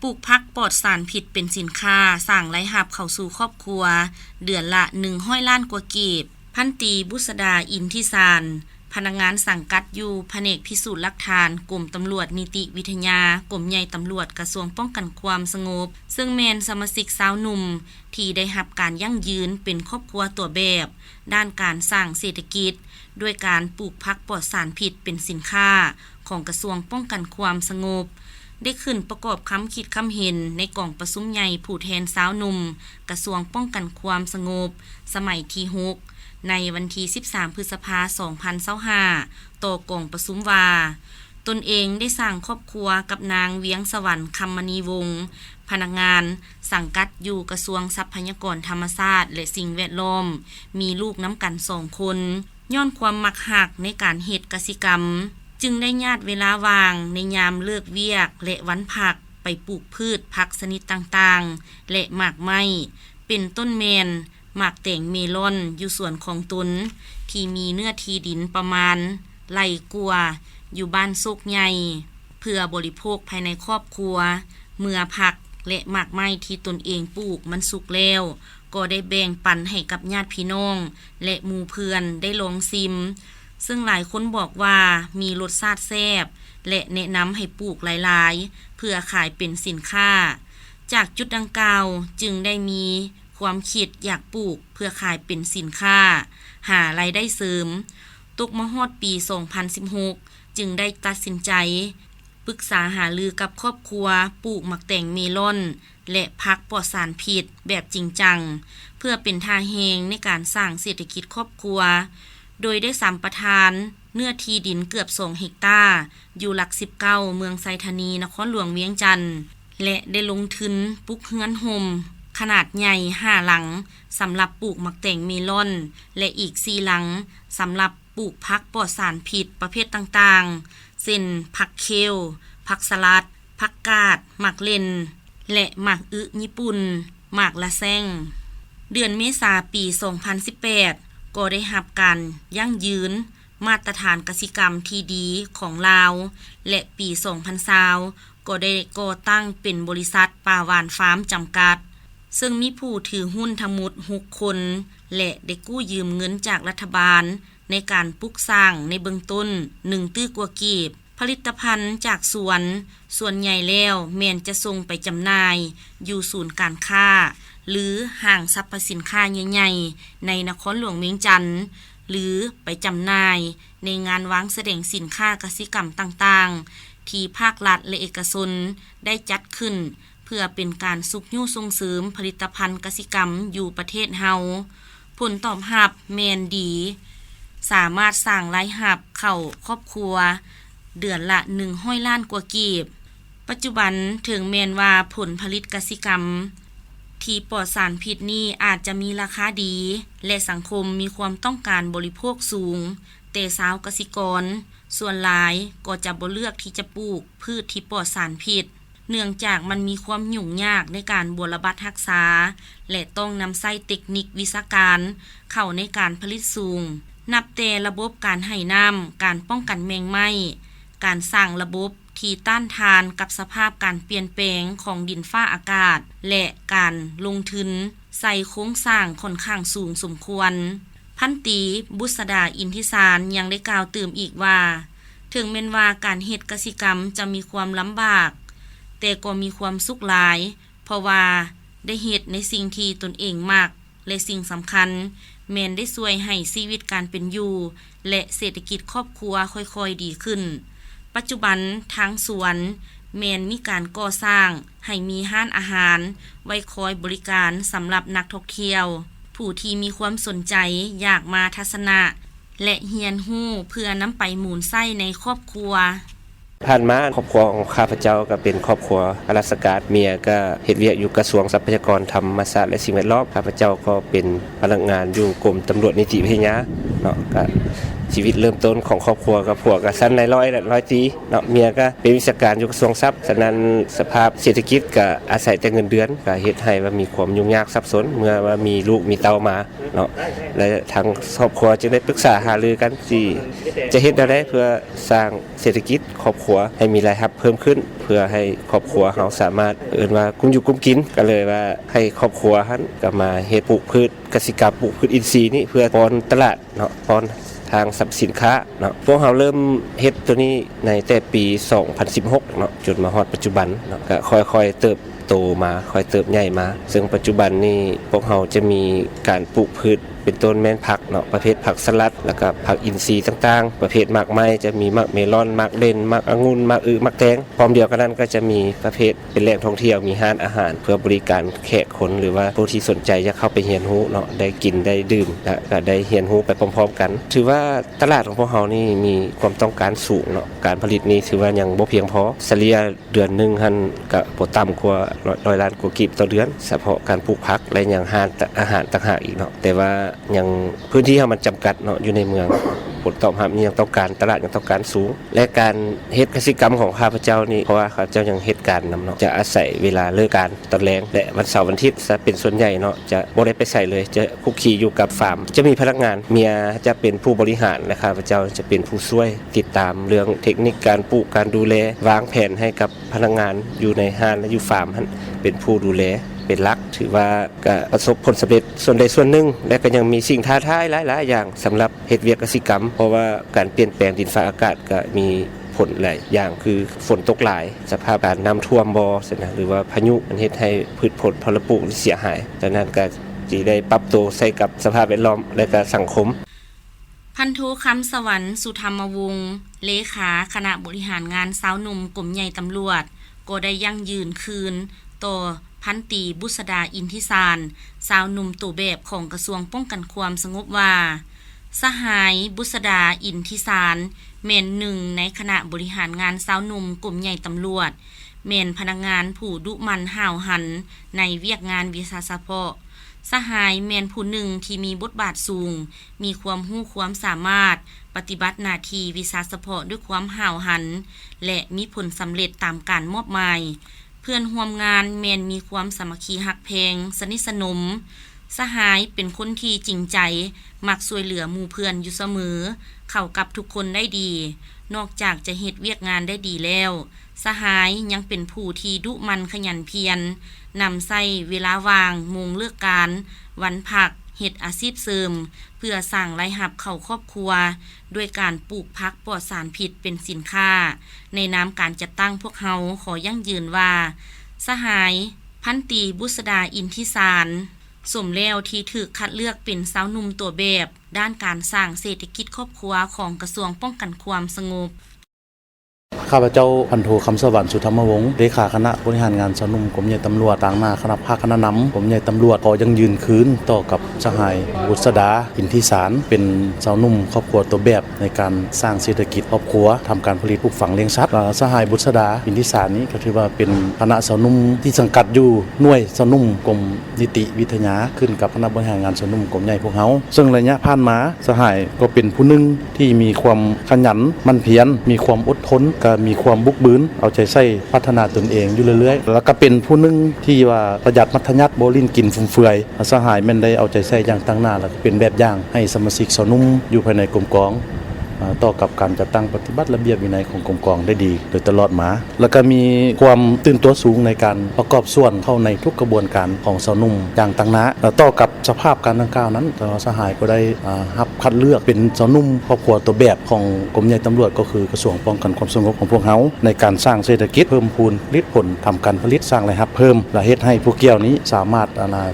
ลูกพักปลอดสารพิษเป็นสินค้าสร้างรายรับเข้าสู่ครอบครัวเดือนละ100 ล้านกว่ากีบพันตรีบุษดาอินทิสารพนักงานสังกัดอยู่แผนกพิสูจน์หลักฐานกรมตำรวจนิติวิทยากรมใหญ่ตำรวจกระทรวงป้องกันความสงบซึ่งแม่นสมาชิกสาวหนุ่มที่ได้รับการยั่งยืนเป็นครอบครัวตัวแบบด้านการสร้างเศรษฐกิจด้วยการปลูกผักปลอดสารพิษเป็นสินค้าของกระทรวงป้องกันความสงบได้ขึ้นประกอบคำคิดคำเห็นในกล่องประชุมใหญ่ผู้แทนสาวหนุ่มกระทรวงป้องกันความสงบสมัยที่6ในวันที่13 พฤษภาคม 2025ต่อกล่องประชุมว่าตนเองได้สร้างครอบครัวกับนางเวียงสวรรค์คำมณีวงศ์พนักงานสังกัดอยู่กระทรวงทรัพยากรธรรมชาติและสิ่งแวดล้อมมีลูกน้ำกัน2 คนย้อนความมักหักในการเฮ็ดกสิกรรมจึงได้ญาติเวลาว่างในยามเลิกเวียกและวันพักไปปลูกพืชผักชนิดต่างๆและหมากไม้เป็นต้นแมนหมากแตงเมลอนอยู่ส่วนของตนที่มีเนื้อที่ดินประมาณไร่กว่าอยู่บ้านโซกใหญ่เพื่อบริโภคภายในครอบครัวเมื่อผักและหมากไม้ที่ตนเองปลูกมันสุกแล้วก็ได้แบ่งปันให้กับญาติพี่น้องและหมู่เพื่อนได้ลองชิมซึ่งหลายคนบอกว่ามีรสชาติแซ่บและแนะนำให้ปลูกหลายๆเพื่อขายเป็นสินค้าจากจุดดังกล่าวจึงได้มีความคิดอยากปลูกเพื่อขายเป็นสินค้าหารายได้เสริมตกมาฮอดปี 2016 จึงได้ตัดสินใจปรึกษาหารือกับครอบครัวปลูกหมักแตงเมลอนและผักปลอดสารพิษแบบจริงจังเพื่อเป็นท่าแหงในการสร้างเศรษฐกิจครอบครัวโดยได้สัมปทานเนื้อที่ดินเกือบ2 เฮกตาร์อยู่หลัก19เมืองไซธานีนครหลวงเวียงจันทน์และได้ลงทุนปลูกเรือนห่มขนาดใหญ่5 หลังสำหรับปลูกหมักแตงเมลอนและอีก4 หลังสำหรับปลูกผักปลอดสารพิษประเภทต่างๆเช่นผักเคลผักสลัดผักกาดหมากเล่นและหมากอึญี่ปุ่นหมากละแซงเดือนเมษายนปี 2018 ก็ได้รับการยั่งยืนมาตรฐานกสิกรรมที่ดีของลาวและปี 2020 ก็ได้ก่อตั้งเป็นบริษัทป่าหวานฟาร์มจำกัดซึ่งมีผู้ถือหุ้นทั้งหมด6 คนและได้กู้ยืมเงินจากรัฐบาลในการปลูกสร้างในเบื้องต้น1 ตื้อกว่ากีบผลิตภัณฑ์จากส่วนใหญ่แล้วแม่นจะส่งไปจำหน่ายอยู่ศูนย์การค้าหรือห้างสรรพสินค้าใหญ่ๆในนครหลวงเวียงจันทน์หรือไปจำหน่ายในงานวางแสดงสินค้ากสิกรรมต่างๆที่ภาครัฐและเอกชนได้จัดขึ้นเพื่อเป็นการสุขยุส่งเสริมผลิตภัณฑ์กสิกรรมอยู่ประเทศเฮาผลตอบรับแม่นดีสามารถสร้างรายรับเข้าครอบครัวเดือนละ100 ล้านกว่ากีบปัจจุบันถึงแม้นว่าผลผลิตกสิกรรมที่ปลอดสารพิษนี้อาจจะมีราคาดีและสังคมมีความต้องการบริโภคสูงแต่ชาวเกษตรกรส่วนหลายก็จะบ่เลือกที่จะปลูกพืชที่ปลอดสารพิษเนื่องจากมันมีความยุ่งยากในการบำบัดรักษาและต้องนำใช้เทคนิควิชาการเข้าในการผลิตสูงนับแต่ระบบการให้น้ำการป้องกันแมงไหม้การสร้างระบบที่ต้านทานกับสภาพการเปลี่ยนแปลงของดินฟ้าอากาศและการลงทุนใส่โครงสร้างค่อนข้างสูงสมควรพันตรีบุษดาอินทิสารยังได้กล่าวเติมอีกว่าถึงแม้นว่าการเฮ็ดกสิกรรมจะมีความลำบากแต่ก็มีความสุขหลายเพราะว่าได้เฮ็ดในสิ่งที่ตนเองมักและสิ่งสำคัญแม่นได้ช่วยให้ชีวิตการเป็นอยู่และเศรษฐกิจครอบครัวค่อยๆดีขึ้นปัจจุบันทางสวนแม่นมีการก่อสร้างให้มีร้านอาหารไว้คอยบริการสำหรับนักท่องเที่ยวผู้ที่มีความสนใจอยากมาทัศนะและเรียนรู้เพื่อนำไปหมุนไส้ในครอบครัวผ่านมาครอบครัวของข้าพเจ้าก็เป็นครอบครัวข้าราชการเมียก็เฮ็ดเวียกอยู่กระทรวงทรัพยากรธรรมชาติและสิ่งแวดล้อมข้าพเจ้าก็เป็นพนักงานอยู่กรมตำรวจนิติวิทยาเนาะก็ ชีวิตเริ่มต้นของครอบครัวกับผัวก็สั้นใน100ปีเนาะเมียก็เป็นวิชาการอยู่กระทรวงทรัพย์ฉะนั้นสภาพเศรษฐกิจก็อาศัยแต่เงินเดือนก็เฮ็ดให้ว่ามีความยุ่งยากซับซ้อนเมื่อว่ามีลูกมีเต้ามาเนาะและทางครอบครัวจึงได้ปรึกษาหารือกันที่จะเฮ็ดได้เพื่อสร้างเศรษฐกิจครอบครัวให้มีรายรับเพิ่มขึ้นเพื่อให้ครอบครัวเฮาสามารถว่ากุมอยู่กุมกินก็เลยว่าให้ครอบครัวหันก็มาเฮ็ดปลูกพืชกสิกรรมปลูกพืชอินทรีย์นี่เพื่อป้อนตลาดเนาะป้อนทางสินค้าเนาะพวกเราเริ่มเฮ็ดตัวนี้ในแต่ปี2016เนาะจนมาฮอดปัจจุบันเนาะก็ค่อยๆเติบโตมาค่อยเติบใหญ่มาซึ่งปัจจุบันนี้พวกเราจะมีการปลูกพืชเป็นต้นแม่นผักเนาะประเภทผักสลัดแล้วก็ผักอินทรีย์ต่างๆประเภทหมากไม้จะมีหมากเมลอนหมากเล่นหมากองุ่นหมากหมากแตงพร้อมเดียวกันนั้นก็จะมีประเภทเป็นแหล่งท่องเที่ยวมีร้านอาหารเพื่อบริการแขกคนหรือว่าผู้ที่สนใจจะเข้าไปเรียนรู้เนาะได้กินได้ดื่มและก็ได้เรียนรู้ไปพร้อมๆกันถือว่าตลาดของพวกเรานี่มีความต้องการสูงเนาะการผลิตนี้ถือว่ายังบ่เพียงพอเฉลี่ยเดือนนึงหั่นก็บ่ต่ำกว่า100ล้านกว่ากีบต่อเดือนเฉพาะการปลูกผักและยังอาหารต่างหากอีกเนาะแต่ว่ายังพื้นที่มันจำกัดเนาะอยู่ในเมืองผลตอบรับนี่ยังต้องการตลาดยังต้องการสูงและการเฮ็ดกสิกรรมของข้าพเจ้านี่เพราะว่าข้าพเจ้ายังเฮ็ดการนำเนาะจะอาศัยเวลาเลิกการตอนแลงและวันเสาร์วันอาทิตย์จะเป็นส่วนใหญ่เนาะจะบ่ได้ไปใส่เลยจะคุกคีอยู่กับฟาร์มจะมีพนักงานเมียจะเป็นผู้บริหารและข้าพเจ้าจะเป็นผู้ช่วยติดตามเรื่องเทคนิคการปลูกการดูแลวางแผนให้กับพนักงานอยู่ในห้างและอยู่ฟาร์มนั้นเป็นผู้ดูแลเป็นหลักถือว่าก็ประสบผลสำเร็จส่วนใดส่วนหนึ่งและก็ยังมีสิ่งท้าทายหลายๆอย่างสำหรับเฮ็ดเวียกเกษตรกรรมเพราะว่าการเปลี่ยนแปลงดินฟ้าอากาศก็มีผลหลายอย่างคือฝนตกหลายสภาพการน้ำท่วมบ่นะหรือว่าพายุมันเฮ็ดให้พืชผลพลปลูกเสียหายดังนั้นก็สิได้ปรับตัวใส่กับสภาพแวดล้อมและก็สังคมพันโทคำสวรรค์สุธรรมวงศ์เลขาคณะบริหารงานสาวหนุ่มกรมใหญ่ตำรวจก็ได้ยั่งยืนคืนต่อพันตรีบุษดาอินทิสารสาวหนุ่มตัวแบบของกระทรวงป้องกันความสงบว่าสหายบุษดาอินทิสารแม่นหนึ่งในคณะบริหารงานสาวหนุ่มกรมใหญ่ตำรวจแม่นพนักงานผู้ดุมันห่าวหันในเวียกงานวิชาเฉพาะสหายแม่นผู้หนึ่งที่มีบทบาทสูงมีความรู้ความสามารถปฏิบัติหน้าที่วิชาเฉพาะด้วยความห่าวหันและมีผลสำเร็จตามการมอบหมายเพื่อนร่วมงานแมนมีความสามัคคีฮักแพงสนิทสนมสหายเป็นคนที่จริงใจมักช่วยเหลือหมู่เพื่อนอยู่เสมอเข้ากับทุกคนได้ดีนอกจากจะเฮ็ดเวียกงานได้ดีแล้วสหายยังเป็นผู้ที่ดุมันขยันเพียรนำใส่เวลาว่างโมงเลิกการวันพักเฮ็ดอาชีพเสริมเพื่อสร้างรายรับเข้าครอบครัวด้วยการปลูกผักปลอดสารพิษเป็นสินค้าในนามการจัดตั้งพวกเฮาขอยั่งยืนว่าสหายพันตรีบุษดาอินทิสารสมแล้วที่ถูกคัดเลือกเป็นสาวหนุ่มตัวแบบด้านการสร้างเศรษฐกิจครอบครัวของกระทรวงป้องกันความสงบข้าพเจ้าพันโทคำสวรรค์สุธรรมวงศ์เลขาคณะบริหารงานสาวหนุ่มกรมใหญ่ตำรวจต่างหน้าคณะภาคคณะนำกรมใหญ่ตำรวจก็ยังยืนคืนต่อกับสหายบุษดาอินทิสารเป็นสาวหนุ่มครอบครัวตัวแบบในการสร้างเศรษฐกิจครอบครัวทำการผลิตปลูกฝังเลี้ยงสัตว์สหายบุษดาอินทิสารนี้ก็ถือว่าเป็นคณะสาวหนุ่มที่สังกัดอยู่หน่วยสาวหนุ่มกรมนิติวิทยาขึ้นกับคณะบริหารงานสาวหนุ่มกรมใหญ่พวกเฮาซึ่งระยะผ่านมาสหายก็เป็นผู้หนึ่งที่มีความขยันหมั่นเพียรมีความอดทนก็มีความบุกบืนเอาใจใส่พัฒนาตนเองอยู่เรื่อยๆแล้วก็เป็นผู้นึงที่ว่าประหยัดมัธยัสถ์บ่ลิ้นกินฟุ่มเฟือยสหายแม่นได้เอาใจใส่อย่างตั้งหน้าแล้วก็เป็นแบบอย่างให้สมาชิกสาวหนุ่มอยู่ภายในกรมกองต่อกับการจัดตั้งปฏิบัติระเบียบวินัยของกรมกองได้ดีโดยตลอดมาแล้วก็มีความตื่นตัวสูงในการประกอบส่วนเข้าในทุกกระบวนการของสาวหนุ่มอย่างตั้งหน้าแล้วต่อกับสภาพการดังกล่าวนั้นสหายก็ได้รับคัดเลือกเป็นสาวหนุ่มครอบครัวตัวแบบของกรมใหญ่ตำรวจก็คือกระทรวงป้องกันความสงบของพวกเฮาในการสร้างเศรษฐกิจเพิ่มพูนผลิตผลทำการผลิตสร้างรายรับเพิ่มและเฮ็ดให้ผู้เกี่ยวนี้สามารถ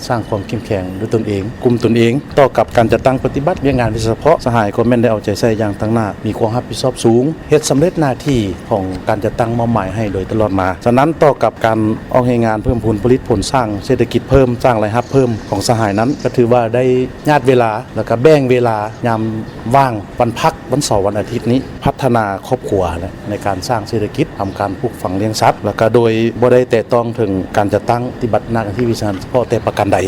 สร้างความเข้มแข็งด้วยตนเองกลุ่มตนเองต่อกับการจัดตั้งปฏิบัติเรื่องงานโดยเฉพาะสหายก็แม่นได้เอาใจใส่อย่างตั้งหน้ามีความรับผิดชอบสูงเฮ็ดสำเร็จหน้าที่ของการจัดตั้งมอบหมายให้โดยตลอดมาฉะนั้นต่อกับการออกให้งานเพิ่มพูนผลิตผลสร้างเศรษฐกิจเพิ่มสร้างรายรับเพิ่มของสหายนั้นก็ถือว่าได้ญาติเวลาแล้วก็แบ่งเวลายามว่างวันพักวันเสาร์วันอาทิตย์นี้พัฒนาครอบครัวในการสร้างเศรษฐกิจทำการปลูกฝังเลี้ยงสัตว์แล้วก็โดยบ่ได้แตะต้องถึงการจัดตั้งปฏิบัติหน้าที่วิชาเฉพาะแต่ประการใด